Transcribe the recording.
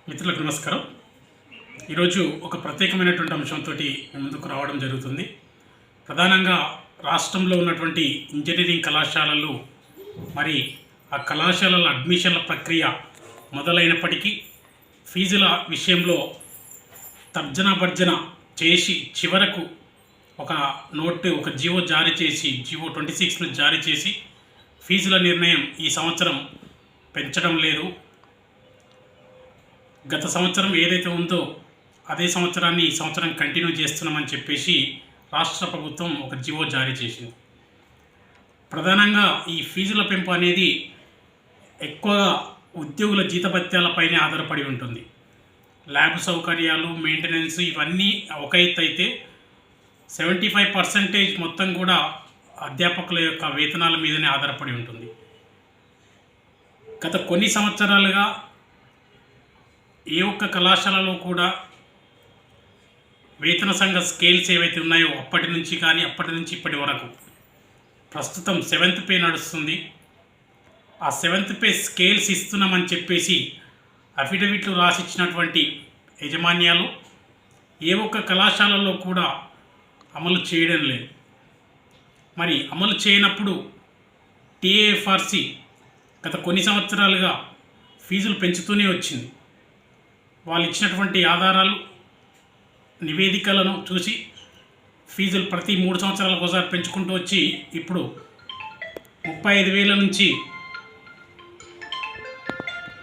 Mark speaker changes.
Speaker 1: మిత్రులకు నమస్కారం. ఈరోజు ఒక ప్రత్యేకమైనటువంటి అంశంతో ముందుకు రావడం జరుగుతుంది. ప్రధానంగా రాష్ట్రంలో ఉన్నటువంటి ఇంజనీరింగ్ కళాశాలలు మరి ఆ కళాశాలల అడ్మిషన్ల ప్రక్రియ మొదలైనప్పటికీ ఫీజుల విషయంలో తర్జన భర్జన చేసి చివరకు ఒక జీవో జారీ చేసి జీవో 26ను జారీ చేసి ఫీజుల నిర్ణయం ఈ సంవత్సరం పెంచడం లేదు. గత సంవత్సరం ఏదైతే ఉందో అదే సంవత్సరాన్ని ఈ సంవత్సరం కంటిన్యూ చేస్తున్నామని చెప్పేసి రాష్ట్ర ప్రభుత్వం ఒక జీవో జారీ చేసింది. ప్రధానంగా ఈ ఫీజుల పెంపు అనేది ఎక్కువగా ఉద్యోగుల జీతభత్యాలపైనే ఆధారపడి ఉంటుంది. ల్యాబ్ సౌకర్యాలు, మెయింటెనెన్స్ ఇవన్నీ ఒక ఎత్తు అయితే 75% మొత్తం కూడా అధ్యాపకుల యొక్క వేతనాల మీదనే ఆధారపడి ఉంటుంది. గత కొన్ని సంవత్సరాలుగా ఏ ఒక్క కళాశాలలో కూడా వేతన సంఘ స్కేల్స్ ఏవైతే ఉన్నాయో అప్పటి నుంచి ఇప్పటి వరకు ప్రస్తుతం 7th పే నడుస్తుంది. ఆ 7th పే స్కేల్స్ ఇస్తున్నామని చెప్పేసి అఫిడవిట్లు రాసిచ్చినటువంటి యాజమాన్యాలు ఏ ఒక్క కళాశాలలో కూడా అమలు చేయడం లేదు. మరి అమలు చేయనప్పుడు టీఏఎఫ్ఆర్సి గత కొన్ని సంవత్సరాలుగా ఫీజులు పెంచుతూనే వచ్చింది. వాళ్ళు ఇచ్చినటువంటి ఆధారాలు, నివేదికలను చూసి ఫీజులు ప్రతి 3 సంవత్సరాలకు ఒకసారి పెంచుకుంటూ వచ్చి ఇప్పుడు 35,000 నుంచి